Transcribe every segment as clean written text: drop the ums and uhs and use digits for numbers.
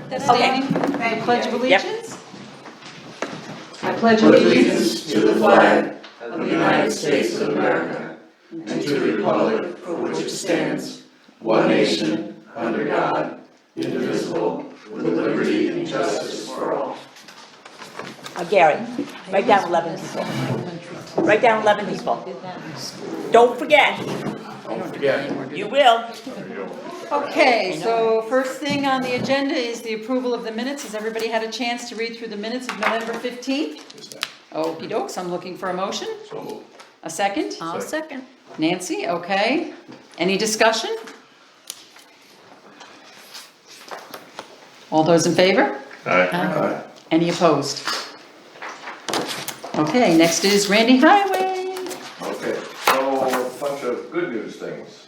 Standing, Thank you. pledge of Yep. allegiance. I pledge allegiance to the flag of the United States of America and to the republic for which it stands, one nation, under God, indivisible, with liberty and justice for all. Gary, write down 11 people. Write down 11 people. Don't forget. Don't forget. You will. Okay, so first thing on the agenda is the approval of the minutes. Has everybody had a chance to read through the minutes of November 15th? Okey dokes, I'm looking for a motion. So moved. A second? I'll second. Nancy, okay. Any discussion? All those in favor? Aye. Any opposed? Okay, next is Randy Highway. Okay, so a bunch of good news things.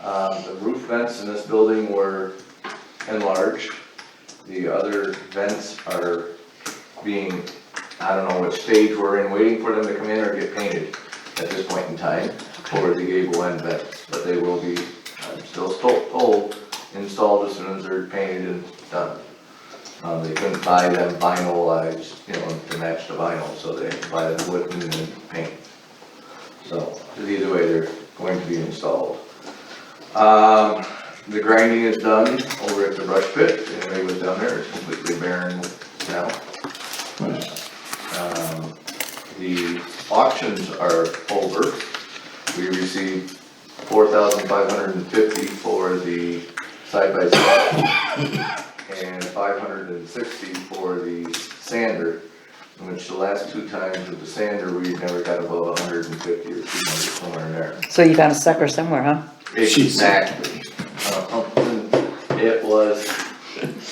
The roof vents in this building were enlarged. The other vents are being, I don't know which stage we're in, waiting for them to come in or get painted at this point in time for the gable end vents. But they will be, I'm still told, installed as soon as they're painted and done. They couldn't buy them vinylized, to match the vinyl, so they had to buy them wooden and paint. So, either way, they're going to be installed. The grinding is done over at the brush pit. Anybody was down there, it's completely barren now. The auctions are over. We received $4,550 for the side-by-side and $560 for the sander, in which the last two times with the sander, we never got above 150 or 200, somewhere in there. So you found a sucker somewhere, huh? Exactly. It was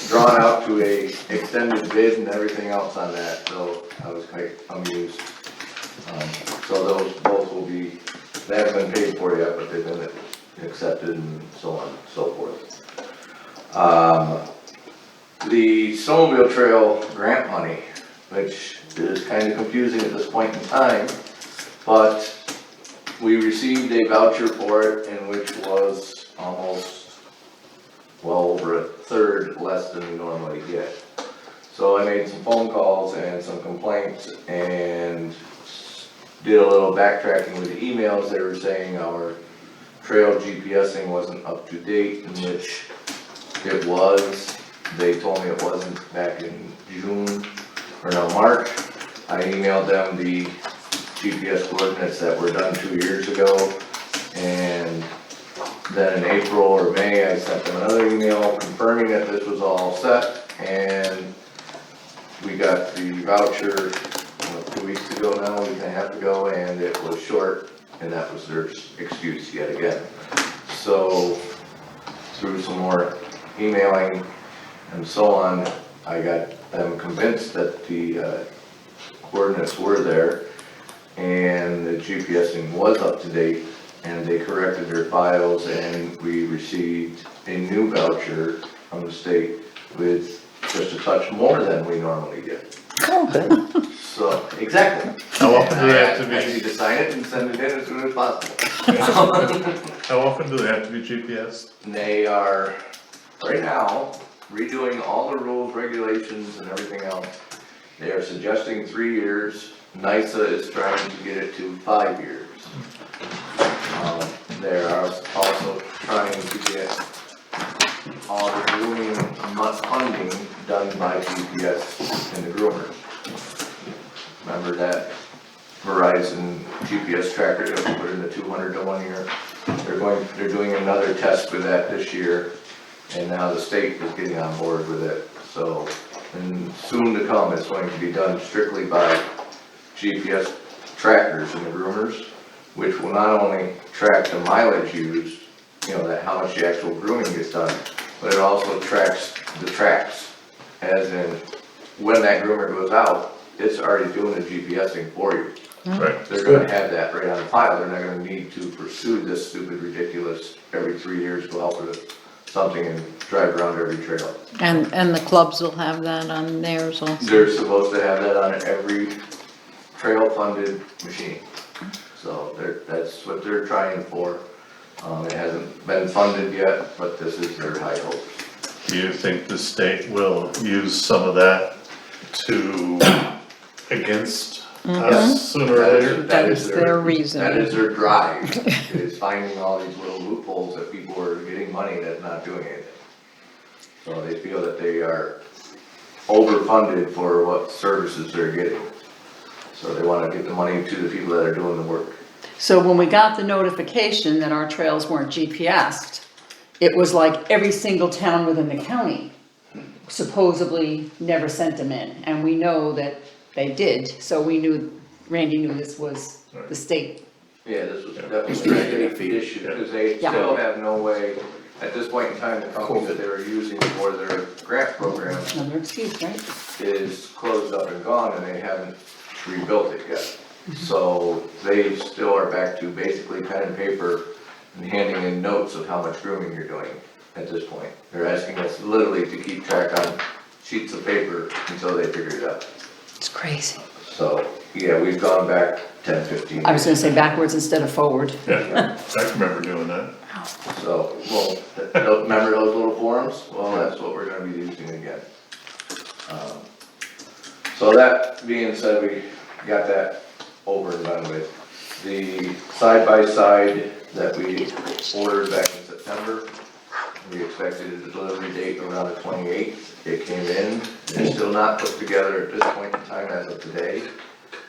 drawn out to a extended bid and everything else on that, so I was quite amused. So those both will be, they haven't been paid for yet, but they've been accepted and so on and so forth. The Snowmobile Trail grant money, which is kind of confusing at this point in time, but we received a voucher for it, and which was almost, well over a third less than we normally get. So I made some phone calls and some complaints and did a little backtracking with the emails. They were saying our trail GPSing wasn't up to date, in which it was. They told me it wasn't back in March. I emailed them the GPS coordinates that were done 2 years ago, and then in April or May I sent them another email confirming that this was all set, and we got the voucher 2 weeks ago now, a week and a half ago, and it was short, and that was their excuse yet again. So through some more emailing and so on, I got them convinced that the coordinates were there and the GPSing was up to date, and they corrected their files, and we received a new voucher from the state with just a touch more than we normally get. Oh, good. So, exactly. How often do they have to I need be, to sign it and send it in as soon as possible. how often do they have to be GPS? They are, right now, redoing all the rules, regulations, and everything else. They are suggesting 3 years. NISA is trying to get it to 5 years. They are also trying to get all the grooming funding done by GPS and the groomers. Remember that Verizon GPS tracker that we put in the 200 to 1 year? They're doing another test with that this year, and now the state is getting on board with it. So, and soon to come, it's going to be done strictly by GPS trackers and the groomers, which will not only track the mileage used, that how much the actual grooming gets done, but it also tracks the tracks, as in when that groomer goes out, it's already doing the GPSing for you. Right. They're gonna have that right on file. They're not gonna need to pursue this stupid, ridiculous, every 3 years go out with something and drive around every trail. And the clubs will have that on theirs also. They're supposed to have that on every trail funded machine. So that's what they're trying for. It hasn't been funded yet, but this is their high hopes. Do you think the state will use some of that against us sooner or later? That is their reason. That is their drive, is finding all these little loopholes that people are getting money that's not doing anything. So they feel that they are overfunded for what services they're getting. So they wanna get the money to the people that are doing the work. So when we got the notification that our trails weren't GPSed, it was like every single town within the county supposedly never sent them in, and we know that they did, so we knew, Randy knew this was the state. Yeah, this was definitely a big issue, because they Yeah. still have no way, at this point in time, the company that they were using for their grant program Another excuse, right? is closed up and gone, and they haven't rebuilt it yet. So they still are back to basically pen and paper and handing in notes of how much grooming you're doing at this point. They're asking us literally to keep track on sheets of paper until they figure it out. It's crazy. So, yeah, we've gone back 10, 15 I was gonna say backwards instead of forward. Yeah, I remember doing that. So, well, remember those little forms? Well, that's what we're gonna be using again. So that being said, we got that over and done with. The side-by-side that we ordered back in September, we expected a delivery date around the 28th. It came in, it's still not put together at this point in time as of today.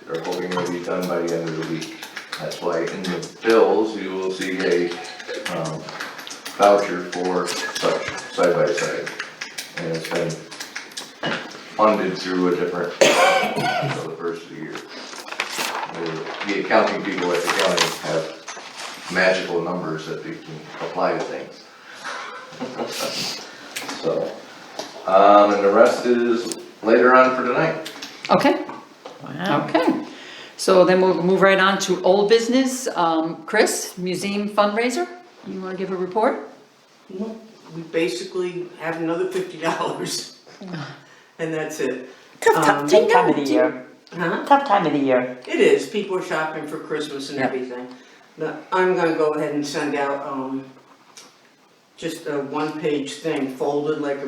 They're hoping it'll be done by the end of the week. That's why in the bills, you will see a voucher for such side-by-side. And it's been funded through a different, for the first of the year. The accounting people at the county have magical numbers that they can apply to things. So, and the rest is later on for tonight. Okay, Wow. okay. So then we'll move right on to old business. Chris, museum fundraiser, you wanna give a report? We basically have another $50, and that's it. Tough time of the year. Huh? Tough time of the year. It is, people are shopping for Christmas and everything. But I'm gonna go ahead and send out, just a one-page thing folded like a,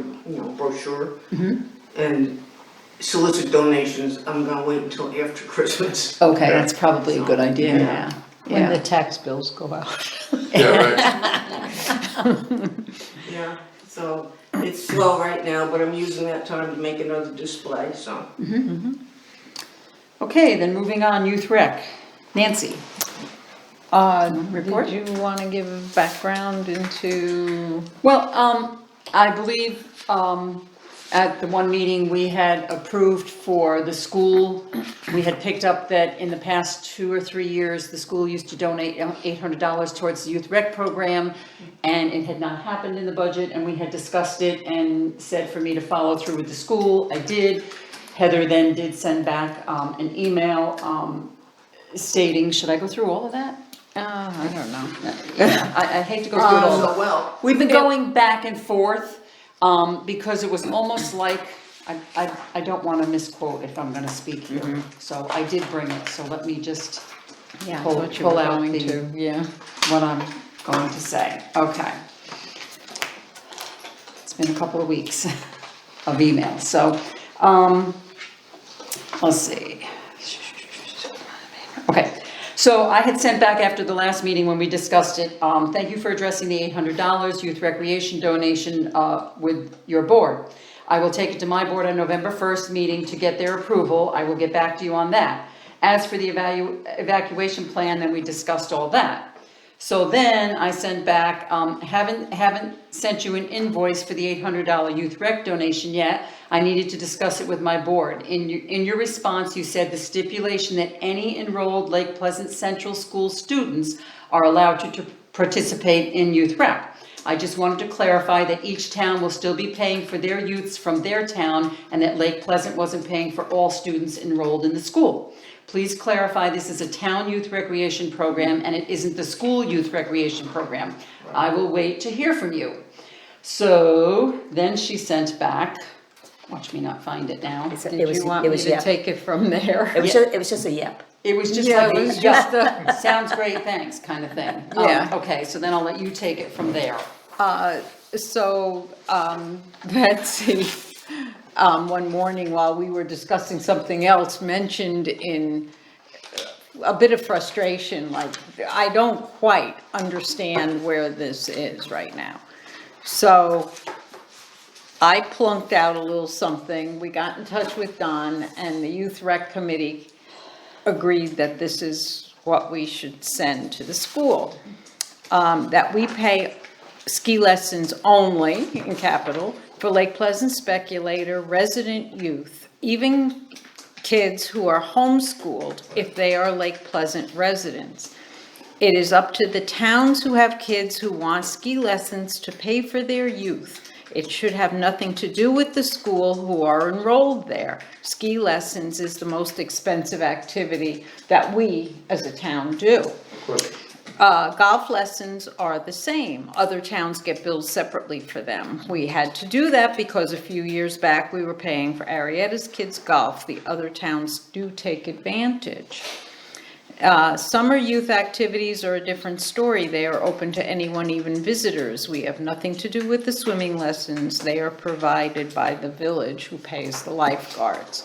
brochure. And solicit donations, I'm gonna wait until after Christmas. Okay, that's probably a good idea, Yeah. yeah. When the tax bills go out. Yeah, right. Yeah, so it's slow right now, but I'm using that time to make another display, so. Okay, then moving on, youth rec. Nancy? Report? Did you wanna give background into, Well, I believe, at the one meeting, we had approved for the school, we had picked up that in the past 2 or 3 years, the school used to donate $800 towards the youth rec program, and it had not happened in the budget, and we had discussed it and said for me to follow through with the school. I did. Heather then did send back an email stating, should I go through all of that? I don't know. Yeah, I hate to go through it all. So well. We've been going back and forth, because it was almost like, I don't wanna misquote if I'm gonna speak here. So I did bring it, so let me just Yeah, Pull- what you pull were out going the- to, yeah. what I'm going to say, okay. It's been a couple of weeks of emails, so, let's see. Okay, so I had sent back after the last meeting when we discussed it, thank you for addressing the $800 youth recreation donation with your board. I will take it to my board on November 1st meeting to get their approval. I will get back to you on that. As for the evacuation plan, then we discussed all that. So then I sent back, haven't sent you an invoice for the $800 youth rec donation yet. I needed to discuss it with my board. In your response, you said the stipulation that any enrolled Lake Pleasant Central School students are allowed to participate in youth rec. I just wanted to clarify that each town will still be paying for their youths from their town and that Lake Pleasant wasn't paying for all students enrolled in the school. Please clarify this is a town youth recreation program and it isn't the school youth recreation program. I will wait to hear from you. So then she sent back, watch me not find it now. Did you want me to take it from there? It was just a yep. It was just Yeah, like, it was just sounds great, thanks, kind of thing. Yeah. Okay, so then I'll let you take it from there. So, Betsy, one morning while we were discussing something else, mentioned in a bit of frustration, like, I don't quite understand where this is right now. So I plunked out a little something, we got in touch with Don, and the Youth Rec Committee agreed that this is what we should send to the school. That we pay ski lessons only, in capital, for Lake Pleasant speculator, resident youth, even kids who are homeschooled if they are Lake Pleasant residents. It is up to the towns who have kids who want ski lessons to pay for their youth. It should have nothing to do with the school who are enrolled there. Ski lessons is the most expensive activity that we as a town do. Golf lessons are the same. Other towns get billed separately for them. We had to do that because a few years back we were paying for Arietta's kids' golf. The other towns do take advantage. Summer youth activities are a different story. They are open to anyone, even visitors. We have nothing to do with the swimming lessons. They are provided by the village, who pays the lifeguards.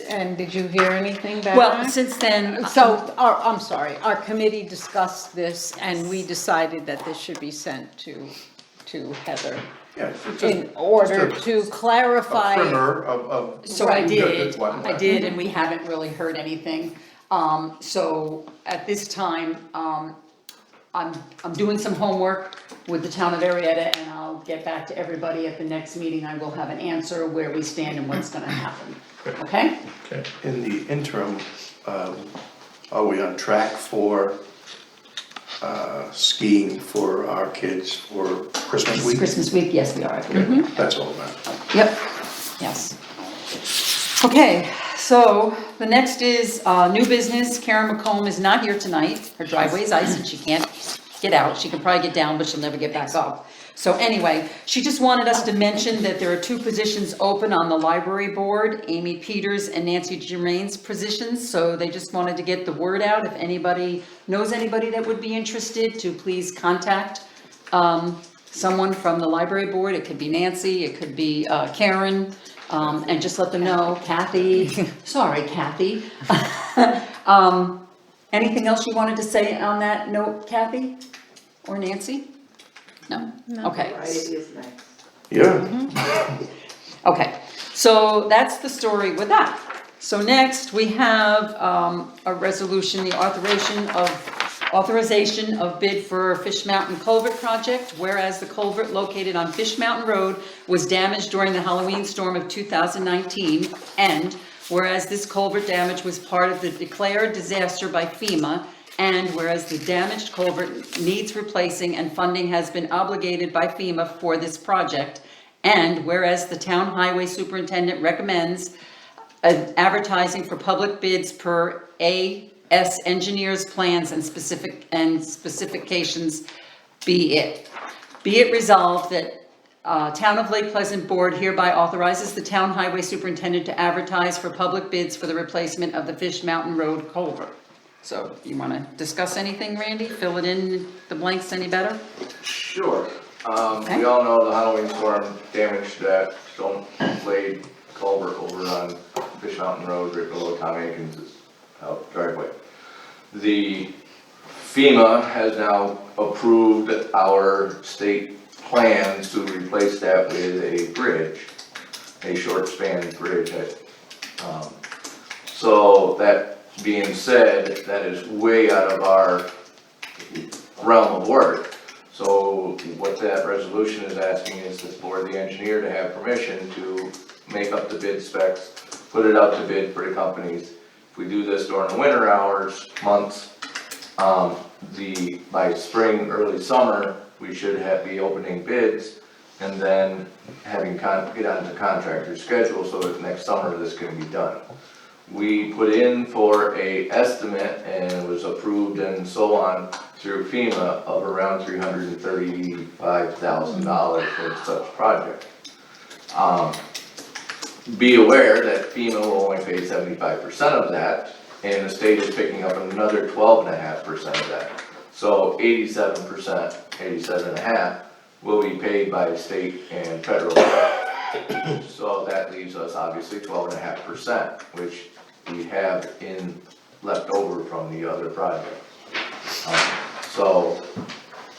And did you hear anything back? Well, since then, So, I'm sorry, our committee discussed this and we decided that this should be sent to Heather Yeah, it's just in order just to clarify. a primer of. so I did, and we haven't really heard anything. So at this time, I'm doing some homework with the town of Arietta, and I'll get back to everybody at the next meeting. I will have an answer where we stand and what's gonna happen, okay? Okay. In the interim, are we on track for skiing for our kids for Christmas week? Christmas week, yes, we are, I believe. That's all about. Yep, yes. Okay, so the next is new business. Karen McComb is not here tonight. Her driveway's ice and she can't get out. She can probably get down, but she'll never get back up. So anyway, she just wanted us to mention that there are 2 positions open on the library board, Amy Peters and Nancy Germain's positions. So they just wanted to get the word out. If anybody knows anybody that would be interested, to please contact someone from the library board. It could be Nancy, it could be Karen, and just let them know. Kathy, sorry, Kathy. Anything else you wanted to say on that note, Kathy or Nancy? No? Okay. Yeah. Okay, so that's the story with that. So next, we have a resolution, the authorization of bid for Fish Mountain Culvert project, whereas the culvert located on Fish Mountain Road was damaged during the Halloween storm of 2019, and whereas this culvert damage was part of the declared disaster by FEMA, and whereas the damaged culvert needs replacing and funding has been obligated by FEMA for this project, and whereas the town highway superintendent recommends advertising for public bids per AS engineers plans and specifications, be it resolved that Town of Lake Pleasant Board hereby authorizes the town highway superintendent to advertise for public bids for the replacement of the Fish Mountain Road culvert. So you want to discuss anything, Randy? Fill it in the blanks any better? Sure. Okay. We all know the Halloween storm damaged that stone blade culvert over on Fish Mountain Road, right below Tom Aikens' driveway. The FEMA has now approved our state plans to replace that with a bridge, a short span bridge. So that being said, that is way out of our realm of work. So what that resolution is asking is for the engineer to have permission to make up the bid specs, put it out to bid for the companies. If we do this during the winter months, by spring, early summer, we should be opening bids and then having get on the contractor's schedule so that next summer this can be done. We put in for a estimate and it was approved and so on through FEMA of around $335,000 for such project. Be aware that FEMA will only pay 75% of that, and the state is picking up another 12.5% of that. So 87% 87.5, will be paid by state and federal. So that leaves us obviously 12.5%, which we have in left over from the other project. So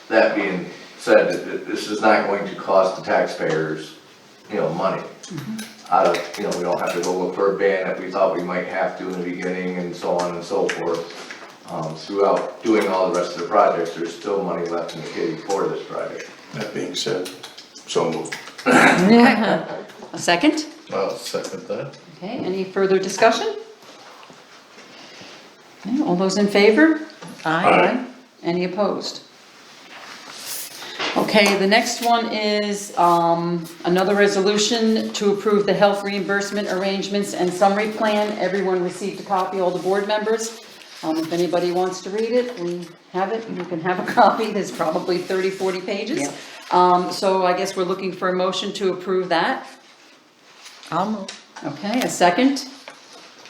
that being said, this is not going to cost the taxpayers, money. Out of, we don't have to go look for a ban that we thought we might have to in the beginning and so on and so forth. Throughout doing all the rest of the projects, there's still money left in the kitty for this project. That being said, so moved. A second? I'll second that. Okay, any further discussion? Okay, all those in favor? Aye. Any opposed? Okay, the next one is another resolution to approve the health reimbursement arrangements and summary plan. Everyone received a copy, all the board members. If anybody wants to read it, we have it, you can have a copy. There's probably 30, 40 pages. So I guess we're looking for a motion to approve that. I'll move. Okay, a second?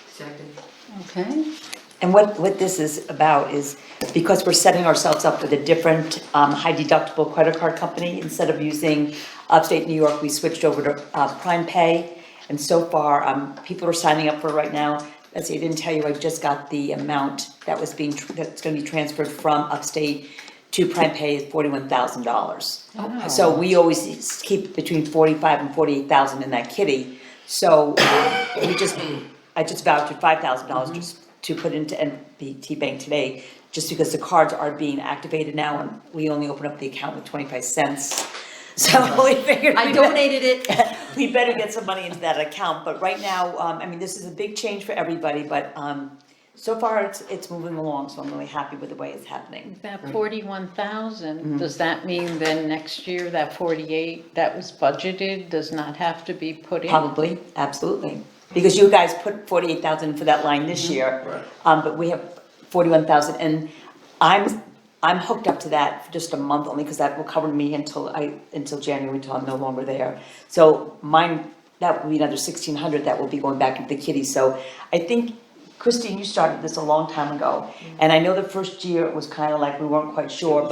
Second. Okay. And what this is about is because we're setting ourselves up with a different high deductible credit card company, instead of using Upstate New York, we switched over to Prime Pay. And so far, people are signing up for it right now. As I didn't tell you, I just got the amount that's gonna be transferred from Upstate to Prime Pay is $41,000. Wow. So we always keep between 45 and 48,000 in that kitty. So I just vouchered $5,000 just to put into NBT Bank today, just because the cards are being activated now and we only open up the account with 25 cents. So we figured I donated it. we better get some money into that account. But right now, I mean, this is a big change for everybody, but so far it's moving along, so I'm really happy with the way it's happening. That 41,000, does that mean then next year that 48 that was budgeted does not have to be put in? Probably, absolutely. Because you guys put 48,000 for that line this year. Right. But we have 41,000 and I'm hooked up to that for just a month only because that will cover me until January, until I'm no longer there. So mine, that will be another 1,600 that will be going back into the kitty. So I think, Christine, you started this a long time ago. And I know the first year it was kind of like we weren't quite sure,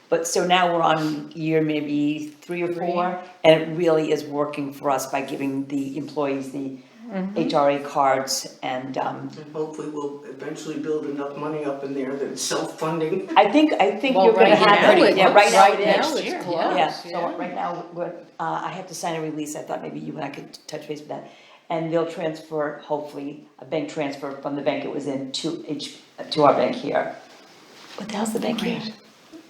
but so now we're on year maybe 3 or 4. And it really is working for us by giving the employees the HRA cards and And hopefully we'll eventually build enough money up in there that it's self-funding. I think Well, you're gonna right have now it, it yeah, looks right now right it now is. it's year, close, Yeah, so yeah. right now, I have to sign a release, I thought maybe you and I could touch base with that. And they'll transfer, hopefully, a bank transfer from the bank it was in to our bank here. What the hell's the bank here?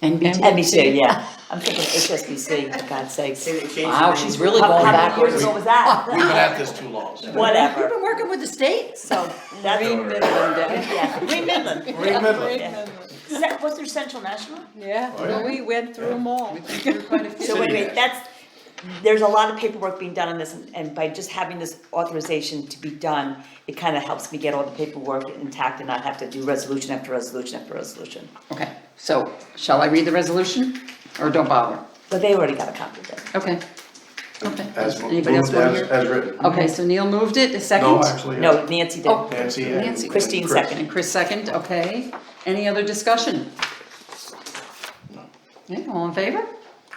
NBT. NBC, yeah, I'm thinking HSBC, for God's sakes. Say they changed the Wow, name. she's really How going many backwards. years ago was that? We've been at this too long. You've Whatever, been working with the state? so that's. Yeah, Green Midland. Green Midland. Yeah. Was there Central National? Yeah, Oh, yeah. we went through them all. So anyway, there's a lot of paperwork being done on this, and by just having this authorization to be done, it kind of helps me get all the paperwork intact and not have to do resolution after resolution after resolution. Okay, so shall I read the resolution or don't bother? But they already got a copy of it. Okay. Okay. As Anybody else moved, want to hear? as written. Okay, so Neil moved it, a second? No, actually. No, Nancy did. Oh. Nancy and. Nancy. Christine Chris. seconded. And Chris second, okay. Any other discussion? Yeah, all in favor?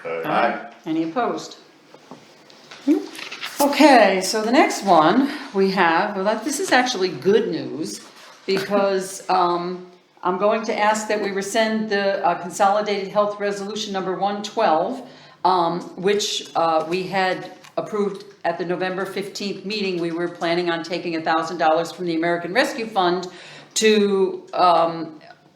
Aye. Any opposed? Okay, so the next one we have, this is actually good news because I'm going to ask that we rescind the Consolidated Health Resolution number 112, which we had approved at the November 15th meeting. We were planning on taking $1,000 from the American Rescue Fund to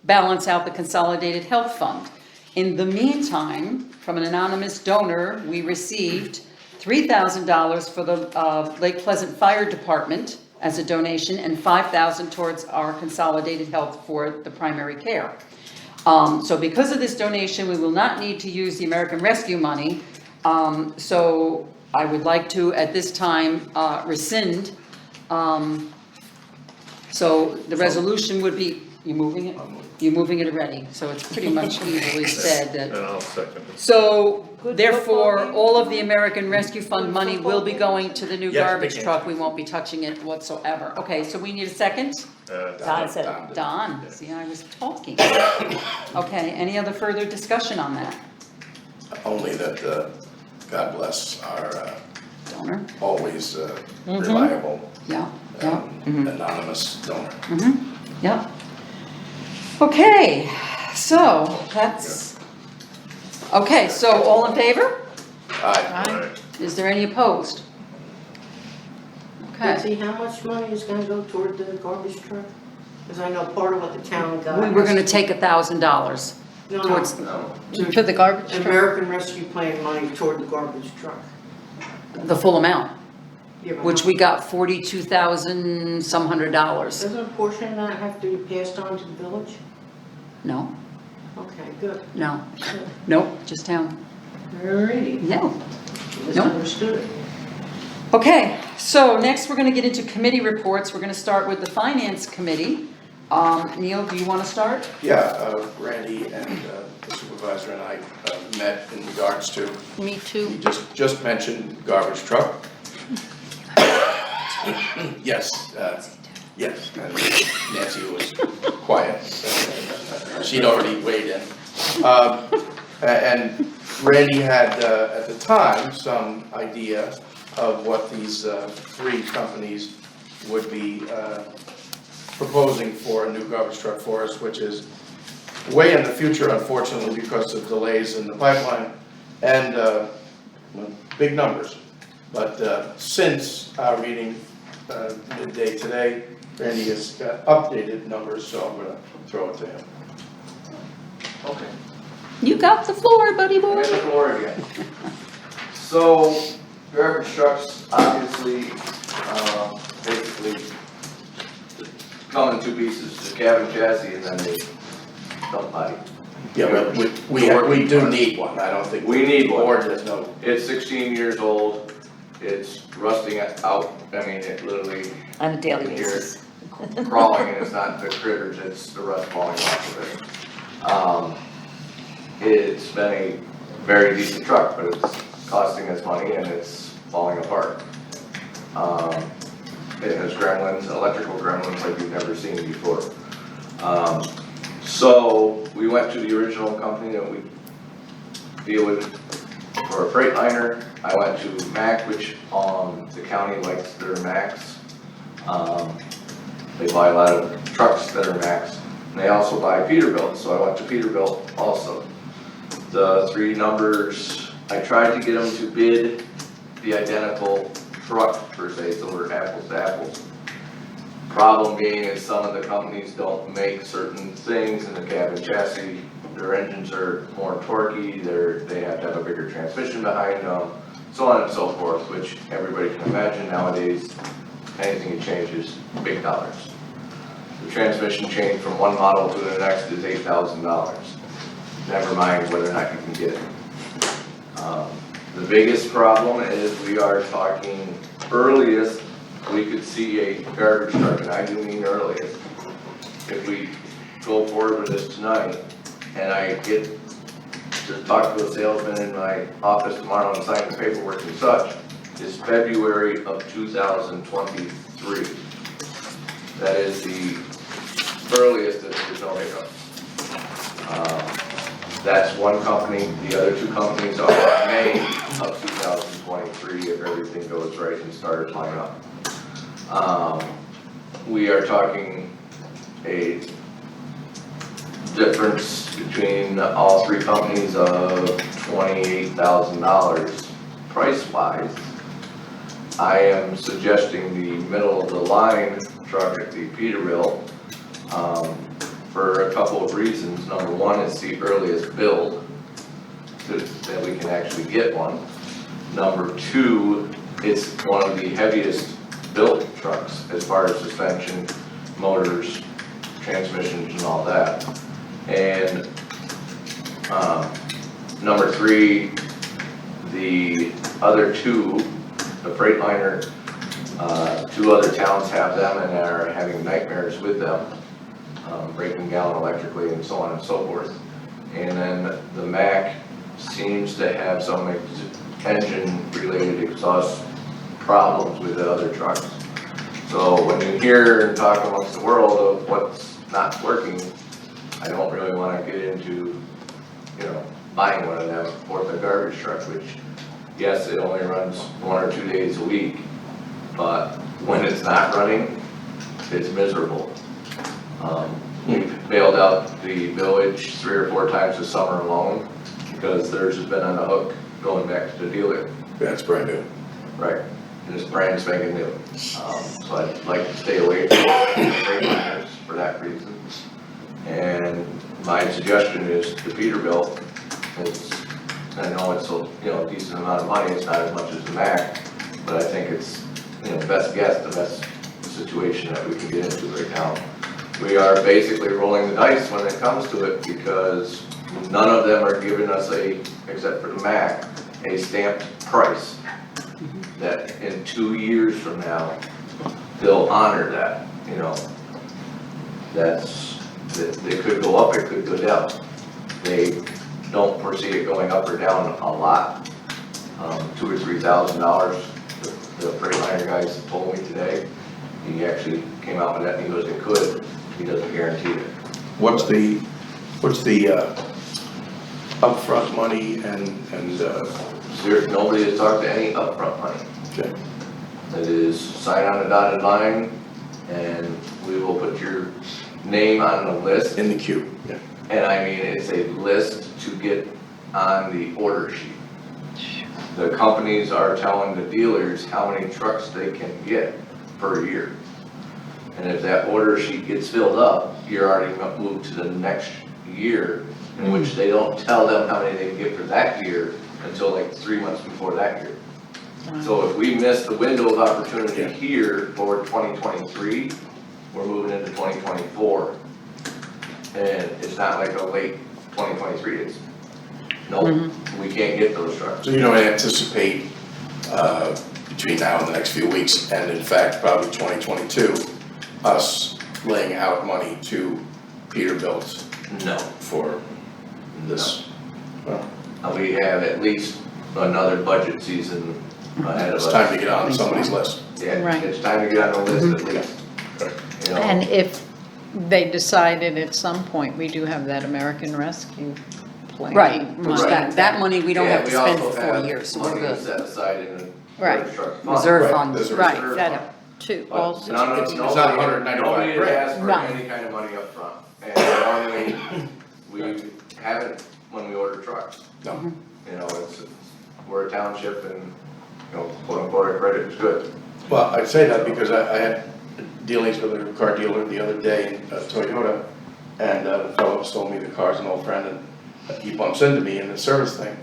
balance out the Consolidated Health Fund. In the meantime, from an anonymous donor, we received $3,000 for the Lake Pleasant Fire Department as a donation and $5,000 towards our Consolidated Health for the primary care. So because of this donation, we will not need to use the American Rescue money. So I would like to, at this time, rescind. So the resolution would be, you moving it? You're moving it already, so it's pretty much easily said that. And I'll second it. So Good therefore, football game. all of the American Rescue Fund money will be going to the new Yes, garbage big truck. We won't be touching it whatsoever. Okay, so we need a second? Don said it. Don, see, I was talking. Okay, any other further discussion on that? Only that, God bless our Donor, always reliable yeah, yeah, anonymous donor. yeah. Okay, so that's, okay, so all in favor? Aye. Is there any opposed? Okay, Betsy, how much money is gonna go toward the garbage truck? Because I know part of what the town got. we were gonna take $1,000 No, towards, no, For the garbage truck? American Rescue Plan money toward the garbage truck. the full amount, Yeah, but which we got $42,000 some $100. Doesn't a portion of that have to be passed on to the village? No, Okay, good. no, nope, just town, Alrighty, no. misunderstood. Okay, so next we're gonna get into committee reports. We're gonna start with the finance committee. Neil, do you wanna start? Yeah, Randy and the supervisor and I met in regards to, Me too. you just mentioned garbage truck. Yes, yes, and Nancy was quiet, she'd already weighed in. And Randy had, at the time, some idea of what these three companies would be proposing for a new garbage truck for us, which is way in the future, unfortunately, because of delays in the pipeline and big numbers. But since our meeting midday today, Randy has got updated numbers, so I'm gonna throw it to him. Okay. You got the floor, buddy I boy. got the floor again. So, garbage trucks, obviously, basically come in two pieces, the cabin chassis and then the dump body. Yeah, but we do need one, I don't think. We need one. Board has no. It's 16 years old, it's rusting out, I mean, it literally, On a daily Here. basis. crawling, and it's not the critters, it's the rust falling off of it. It's been a very decent truck, but it's costing us money and it's falling apart. It has gremlins, electrical gremlins like you've never seen before. So we went to the original company that we deal with for a Freightliner. I went to Mack, which the county likes their Macks. They buy a lot of trucks that are Macks. And they also buy Peterbilt, so I went to Peterbilt also. The three numbers, I tried to get them to bid the identical truck per se, so we're apples to apples. Problem being is some of the companies don't make certain things in the cabin chassis. Their engines are more torquey, they have to have a bigger transmission behind them, so on and so forth, which everybody can imagine nowadays, anything you change is big dollars. The transmission change from one model to the next is $8,000. Never mind whether or not you can get it. The biggest problem is we are talking earliest we could see a garbage truck, and I do mean earliest. If we go forward with this tonight, and I get to talk to a salesman in my office tomorrow and sign the paperwork and such, is February of 2023. That is the earliest that there's no hiccups. That's one company. The other two companies are May of 2023 if everything goes right and starts lining up. We are talking a difference between all three companies of $28,000 price-wise. I am suggesting the middle of the line truck at the Peterbilt for a couple of reasons. Number one, it's the earliest build that we can actually get one. Number two, it's one of the heaviest built trucks as far as suspension, motors, transmissions and all that. And number three, the other two, the Freightliner, two other towns have them and are having nightmares with them, breaking down electrically and so on and so forth. And then the Mack seems to have some engine-related exhaust problems with the other trucks. So when you hear and talk amongst the world of what's not working, I don't really want to get into, buying one of them for the garbage truck, which, yes, it only runs 1 or 2 days a week, but when it's not running, it's miserable. We bailed out the village 3 or 4 times this summer alone, because theirs has been on the hook going back to the dealer. That's brand new. Right, and it's brand spanking new. So I'd like to stay away from freight liners for that reason. And my suggestion is the Peterbilt. It's, I know it's a decent amount of money, it's not as much as the Mack, but I think it's, best guess, the best situation that we can get into right now. We are basically rolling the dice when it comes to it, because none of them are giving us except for the Mack, a stamped price. That in 2 years from now, they'll honor that, it could go up, it could go down. They don't foresee it going up or down a lot, $2,000 or $3,000. The Freightliner guys told me today, he actually came out with that, and he goes, it could, he doesn't guarantee it. What's the upfront money and Nobody has talked to any upfront money. okay. It is sign on the dotted line, and we will put your name on the list. In the queue, yeah. And I mean, it's a list to get on the order sheet. The companies are telling the dealers how many trucks they can get per year. And if that order sheet gets filled up, you're already moved to the next year, in which they don't tell them how many they can get for that year until like 3 months before that year. So if we miss the window of opportunity here for 2023, we're moving into 2024. And it's not like a late 2023, it's, nope, we can't get those trucks. So you don't anticipate, between now and the next few weeks, and in fact, probably 2022, us laying out money to Peterbilt No. for this? Well, We have at least another budget season ahead of us. it's time to get on somebody's list. Yeah, Right. it's time to get on the list at least. And if they decided at some point, we do have that American Rescue plan. Right, money. that money we don't Yeah, have to we spend also for 4 have years, so we're money good. set aside in the Right. garbage truck fund. Reserve Right, fund. there's a Right, reserve that fund. too, But also. none of us, It's not nobody 195 has grand. asked for No. any kind of money up front. And normally, we haven't when we order trucks. No, We're a township and, quote unquote, our credit is good. well, I say that because I had dealings with a car dealer the other day in Toyota, and the fellow told me the car's an old friend, and he bumps into me in the service thing.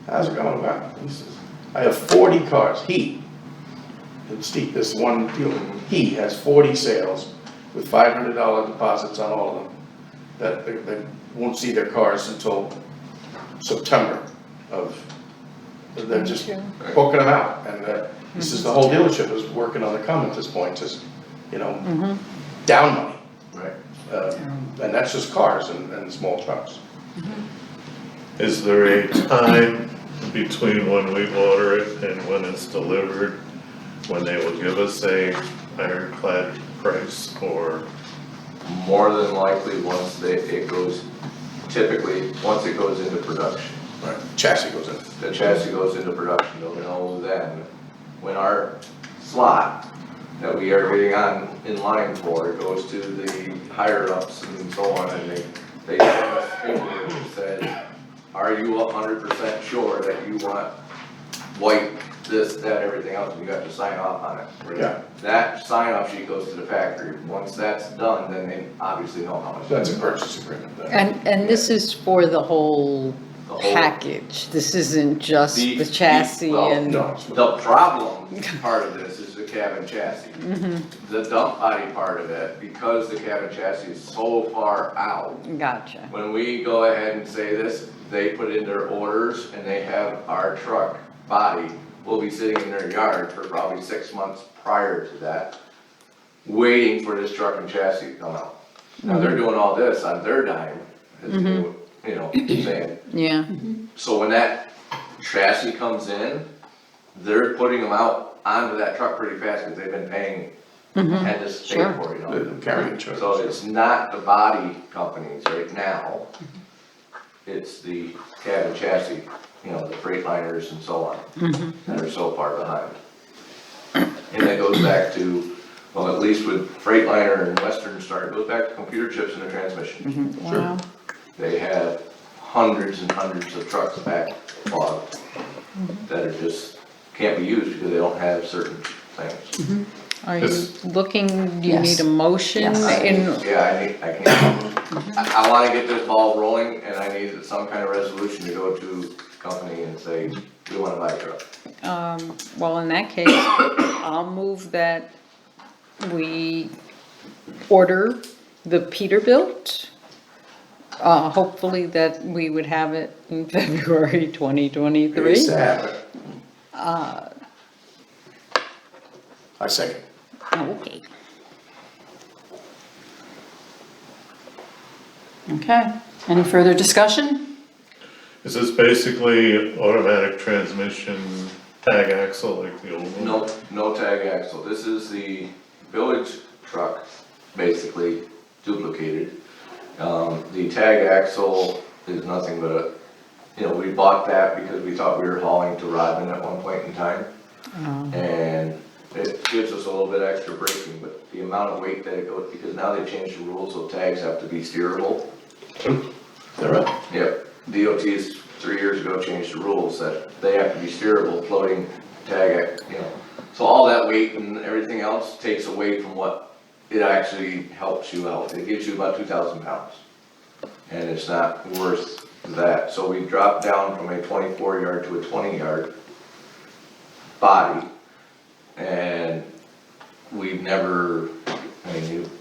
How's it going? Well, he says, I have 40 cars. And Steve, this one dealer, he has 40 sales with $500 deposits on all of them, that they won't see their cars until September they're just booking them out, and he says the whole dealership is working on the come at this point, just, down money. Right. And that's just cars and small trucks. Is there a time between when we order it and when it's delivered, when they will give us a ironclad price, or? More than likely, once it goes into production. Right. Chassis goes in. The chassis goes into production, they'll know then, when our slot that we are getting on in line for, it goes to the higher ups and so on, and they send us paperwork that says, are you 100% sure that you want white, this, that, everything else, and you have to sign off on it. Yeah. That sign off sheet goes to the factory, once that's done, then they obviously know how much. That's a purchase agreement then. And this is for the whole The whole- package, this isn't just the chassis well, and. No, The problem part of this is the cabin chassis. The dump body part of it, because the cabin chassis is so far out, Gotcha. when we go ahead and say this, they put in their orders and they have our truck body will be sitting in their yard for probably 6 months prior to that, waiting for this truck and chassis to come out. Now, they're doing all this on their dime, as saying, Yeah, so when that chassis comes in, they're putting them out onto that truck pretty fast because they've been paying, had this paid Sure. for, The carrying charge. So it's not the body companies right now. it's the cab and chassis, the freight liners and so on, that are so far behind. And that goes back to, well, at least with Freightliner and Western Star, it goes back to computer chips in the transmission. Wow. They have hundreds and hundreds of trucks backlogged that are just, can't be used because they don't have certain things. Are you Yes. looking, do you Yes. need a motion Yes. in, Yeah, I can't, I wanna get this ball rolling and I need some kind of resolution to go to the company and say, we wanna buy a truck. well, in that case, I'll move that we order the Peterbilt. Hopefully that we would have it in February 2023. ASAP. I second. Okay. Okay, any further discussion? Is this basically automatic transmission tag axle like the old one? No tag axle. This is the village truck, basically duplicated. The tag axle is nothing but we bought that because we thought we were hauling to Rodman at one point in time. And it gives us a little bit extra braking, but the amount of weight that it goes, because now they've changed the rules, so tags have to be steerable. They're right. Yep, DOT's 3 years ago changed the rules that they have to be steerable, floating tag, So all that weight and everything else takes away from what it actually helps you out. It gives you about 2,000 pounds. And it's not worth that. So we dropped down from a 24 yard to a 20 yard body. And we've never,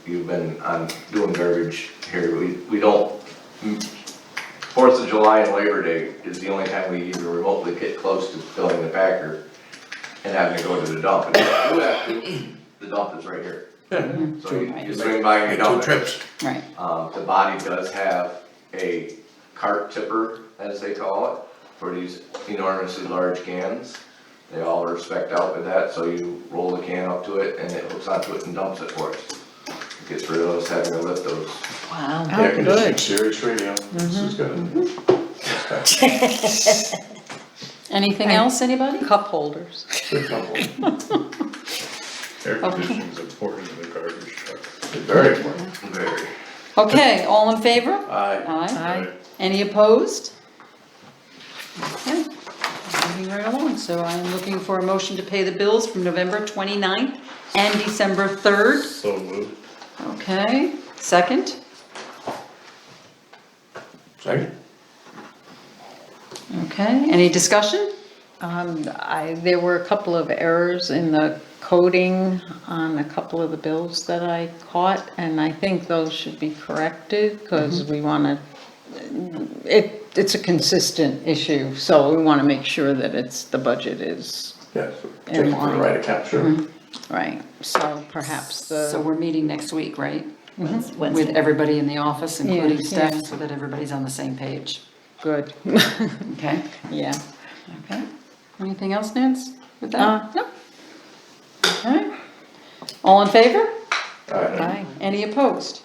you've been on doing garbage here. We don't, 4th of July and Labor Day is the only time we even remotely get close to filling the packer and having to go to the dump. And if you have to, the dump is right here. So you swing by and you dump it. 2 trips. Right. The body does have a cart tipper, as they call it, for these enormously large cans. They all are spec'd out with that, so you roll the can up to it and it hooks onto it and dumps it for us. It gets rid of us having to lift those. Wow. Air conditioning, Good. Sirius radio. This is good. Anything else, anybody? Cup holders. Good couple. Air conditioning is important in the garbage truck. Very important. Very. Okay, all in favor? Aye. Aye. Right. Any opposed? Okay, moving right along, so I'm looking for a motion to pay the bills from November 29th and December 3rd. So moved. Okay, second? Second. Okay, any discussion? There were a couple of errors in the coding on a couple of the bills that I caught, and I think those should be corrected, because we wanna, it's a consistent issue, so we wanna make sure that the budget is Yeah, In check for the line. right account, sure. right, so perhaps So we're meeting next week, right? With Wednesday. everybody in the office, including Yeah, staff, yeah. so that everybody's on the same page. good, Okay, yeah. okay. Anything else, Nance, with that? No, Okay. All in favor? aye. Any opposed?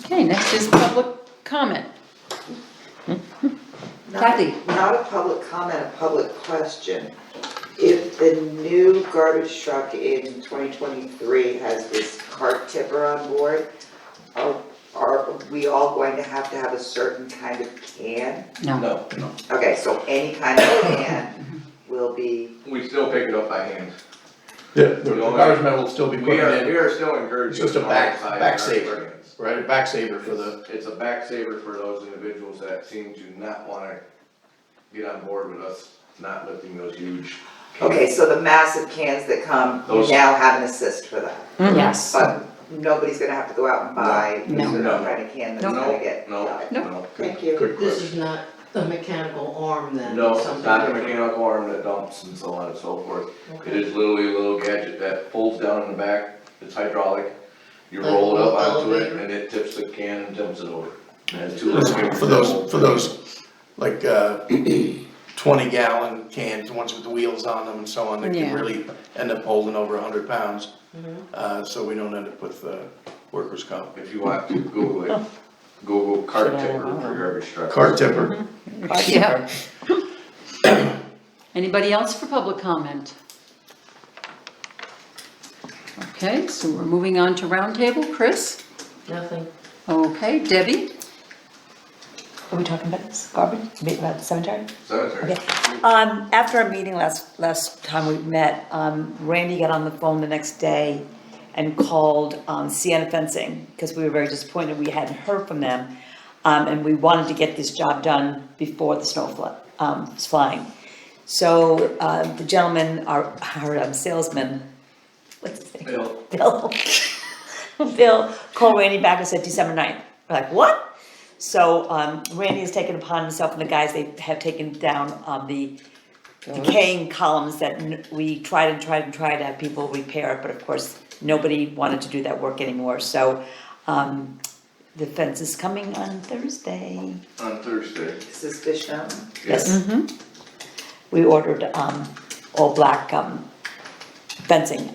Okay, next is public comment. Kathy? Not a public comment, a public question. If the new garbage truck in 2023 has this cart tipper on board, are we all going to have a certain kind of can? No, Okay, so any kind of can will be, we still pick it up by hand. Yeah, the garbage man will still be We putting are, it we in, are still encouraging. It's just a back normal size saver. garbage cans. right, a back saver for the, It's a back saver for those individuals that seem to not wanna get on board with us not lifting those huge cans. okay, so the massive cans that come, you Those- now have an assist for that. Yes. But nobody's gonna have to go out and buy a No. certain No. kind of can that's No, gonna get. no, got it. no. Thank you. good This question. is not the mechanical arm then? No, it's something not the different. mechanical arm that dumps and so on and so forth. It Okay. is literally a little gadget that folds down in the back, it's hydraulic. You Like roll it up a little onto it elevator? and it tips the can and dumps it over. And it's two little fingers. For those, like, 20-gallon cans, the ones with the wheels on them and so on, that Yeah. can really end up holding over 100 pounds. So we don't end up with workers' comp. If you want to Google it, Google cart tipper for garbage trucks. Cart tipper. Yeah. Anybody else for public comment? Okay, so we're moving on to roundtable. Chris? Nothing. Okay, Debbie? Are we talking about this garbage, about the cemetery? Cemetery. Okay. After our meeting last time we met, Randy got on the phone the next day and called, Sienna Fencing, because we were very disappointed, we hadn't heard from them. And we wanted to get this job done before the snow was flying. So, the gentleman, our salesman, what's his name? Bill. Bill called Randy back and said December 9th. We're like, what? So, Randy has taken upon himself and the guys, they have taken down, the decaying columns that we tried to have people repair, but of course, nobody wanted to do that work anymore, so, the fence is coming on Thursday. On Thursday. Is this Fish Mountain? Yes. We ordered, all black, fencing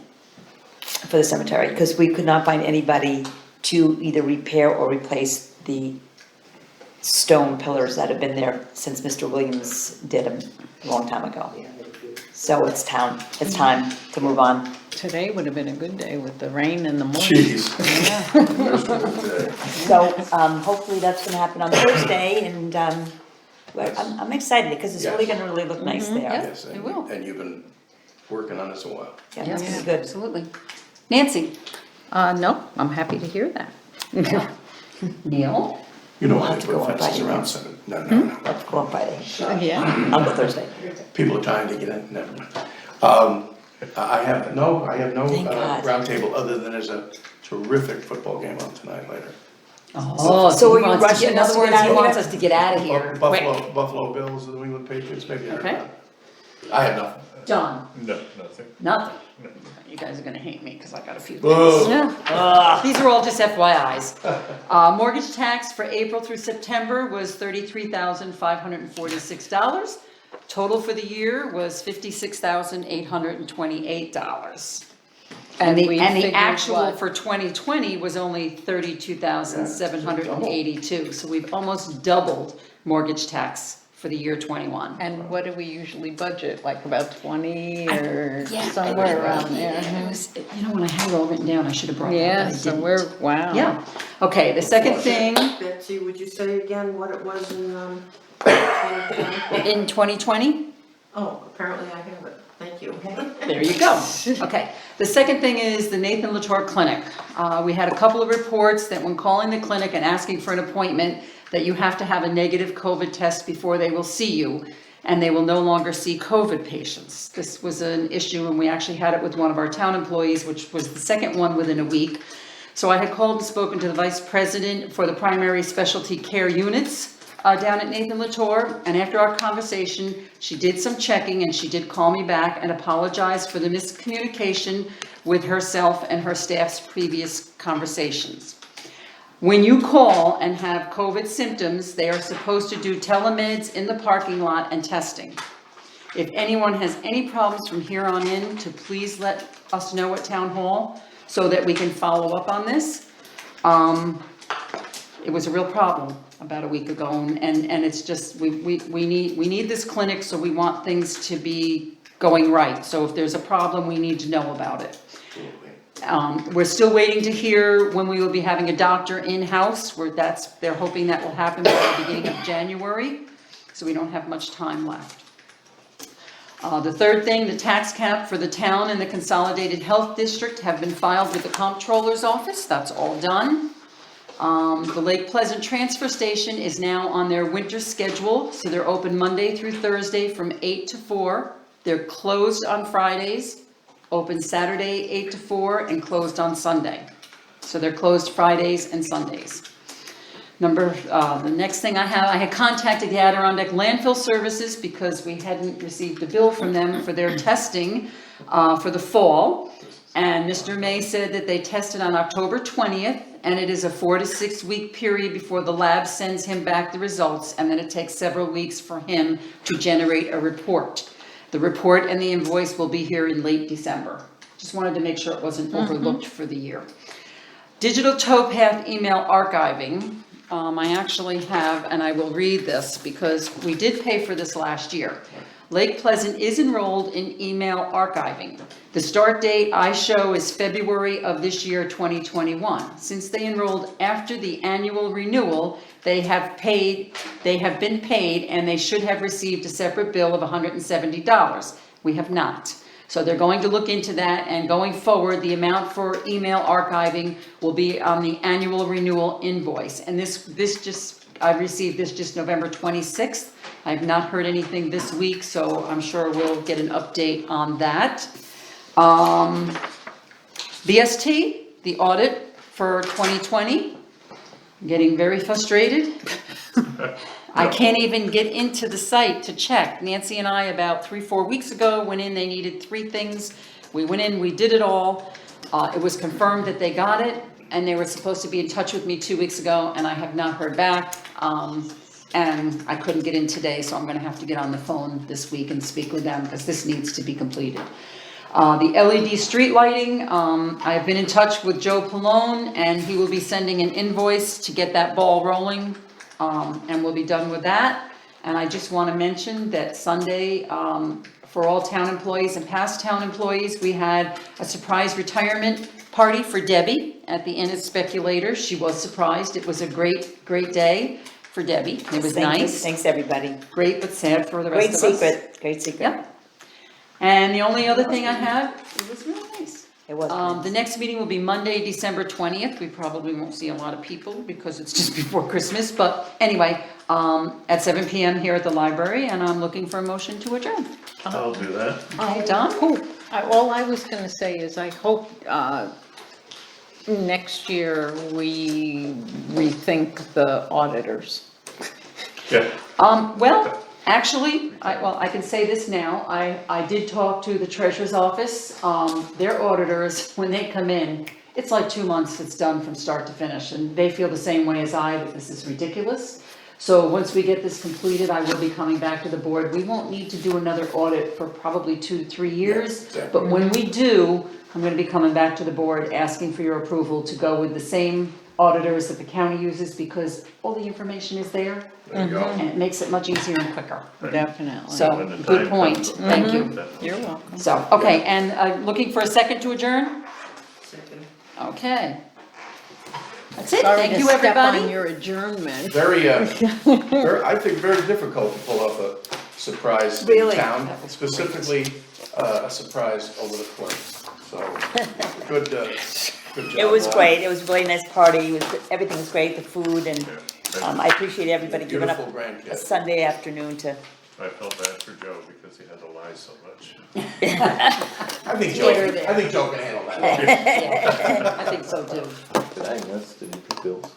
for the cemetery, because we could not find anybody to either repair or replace the stone pillars that have been there since Mr. Williams did them a long time ago. So it's time to move on. Today would have been a good day with the rain in the morning. Jeez. So, hopefully that's gonna happen on Thursday, and, I'm excited, because it's really gonna really look nice there. Yes, it will. and you've been working on this a while. Yeah, it's Yes, gonna be good. absolutely. Nancy? No, I'm happy to hear that. Neil? You know We'll why have they to go put on fences Friday. around seven, no. Let's go on Friday. Yeah. I'll go Thursday. People are trying to get in, never mind. I have no Thank God. roundtable, other than there's a terrific football game on tonight later. Oh, So are he you wants to rushing get, in us other to words, get out he of wants here? us to get out of here, quick. Buffalo Bills, the New England Patriots, maybe. Okay. I have nothing. John? No, nothing. Nothing? You guys are gonna hate me, because I got a few Whoa. things. These are all just FYIs. Mortgage tax for April through September was $33,546. Total for the year was $56,828. And And we the figured actual what? for 2020 was only $32,782, so we've almost doubled mortgage tax for the year 21. And what do we usually budget, like about 20 or Yeah. somewhere around there? It was, when I had it all written down, I should have brought it up, Yeah, but I so didn't. we're, wow. Yeah, okay, the second thing, Betsy, would you say again what it was in, 2020? in 2020, Oh, apparently I have it, thank you. there you go. Okay, the second thing is the Nathan Latour Clinic. We had a couple of reports that when calling the clinic and asking for an appointment, that you have to have a negative COVID test before they will see you, and they will no longer see COVID patients. This was an issue, and we actually had it with one of our town employees, which was the second one within a week. So I had called and spoken to the vice president for the primary specialty care units down at Nathan Latour, and after our conversation, she did some checking, and she did call me back and apologize for the miscommunication with herself and her staff's previous conversations. When you call and have COVID symptoms, they are supposed to do telemeds in the parking lot and testing. If anyone has any problems from here on in, to please let us know at Town Hall so that we can follow up on this. It was a real problem about a week ago, and it's just, we need this clinic, so we want things to be going right. So if there's a problem, we need to know about it. We're still waiting to hear when we will be having a doctor in-house, they're hoping that will happen by the beginning of January, so we don't have much time left. The third thing, the tax cap for the town and the Consolidated Health District have been filed with the Comptroller's Office, that's all done. The Lake Pleasant Transfer Station is now on their winter schedule, so they're open Monday through Thursday from 8 to 4. They're closed on Fridays, open Saturday 8 to 4, and closed on Sunday. So they're closed Fridays and Sundays. The next thing I had contacted the Adirondack Landfill Services because we hadn't received a bill from them for their testing for the fall. And Mr. May said that they tested on October 20th, and it is a 4 to 6 week period before the lab sends him back the results, and then it takes several weeks for him to generate a report. The report and the invoice will be here in late December. Just wanted to make sure it wasn't overlooked for the year. Digital Towpath email archiving. I actually have, and I will read this because we did pay for this last year. Lake Pleasant is enrolled in email archiving. The start date I show is February of this year, 2021. Since they enrolled after the annual renewal, they have been paid, and they should have received a separate bill of $170. We have not. So they're going to look into that, and going forward, the amount for email archiving will be on the annual renewal invoice. And I received this just November 26th. I've not heard anything this week, so I'm sure we'll get an update on that. BST, the audit for 2020, I'm getting very frustrated. I can't even get into the site to check. Nancy and I, about 3-4 weeks ago, went in, they needed 3 things. We went in, we did it all. It was confirmed that they got it, and they were supposed to be in touch with me 2 weeks ago, and I have not heard back. And I couldn't get in today, so I'm gonna have to get on the phone this week and speak with them, because this needs to be completed. The LED street lighting, I've been in touch with Joe Pallone, and he will be sending an invoice to get that ball rolling, and we'll be done with that. And I just wanna mention that Sunday, for all town employees and past town employees, we had a surprise retirement party for Debbie at the Inn at Speculator. She was surprised. It was a great, great day for Debbie. It was nice. Thanks, everybody. Great, but sad for the rest of us. Great secret. Yep. And the only other thing I have, it was really nice. It was. The next meeting will be Monday, December 20th. We probably won't see a lot of people because it's just before Christmas, but anyway, at 7 PM here at the library, and I'm looking for a motion to adjourn. I'll do that. Okay, Don? All I was gonna say is I hope, next year we rethink the auditors. Yeah, Well, actually, I can say this now, I did talk to the treasurer's office, their auditors, when they come in, it's like 2 months it's done from start to finish, and they feel the same way as I, that this is ridiculous. So once we get this completed, I will be coming back to the board. We won't need to do another audit for probably 2 to 3 years, but when we do, I'm gonna be coming back to the board asking for your approval to go with the same auditors that the county uses, because all the information is there. there you go. And it makes it much easier and quicker. Definitely. So, When the good time point, comes. thank you. Definitely. You're welcome. So, okay, and looking for a second to adjourn? Second. Okay. That's it, Sorry thank to you, step on everybody. your adjournment. Very, I think very difficult to pull off a surprise in Really? town, specifically, a surprise over the clerks. So, good job. It was great. It was a really nice party. Everything was great, the food, and Yeah. I appreciate everybody giving up Beautiful a grandkids. Sunday afternoon to. I felt bad for Joe because he had to lie so much. I think Joe can handle that. Yeah, I think so too. Did I miss, did you pick bills?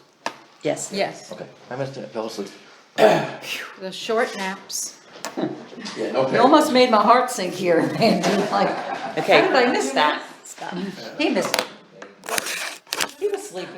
Yes. Yes, Okay, I missed it, fell asleep. the short naps. Yeah, no You pay. almost made my heart sink here, man, like, how Okay. did I miss that? Stop. He missed it. He was sleeping.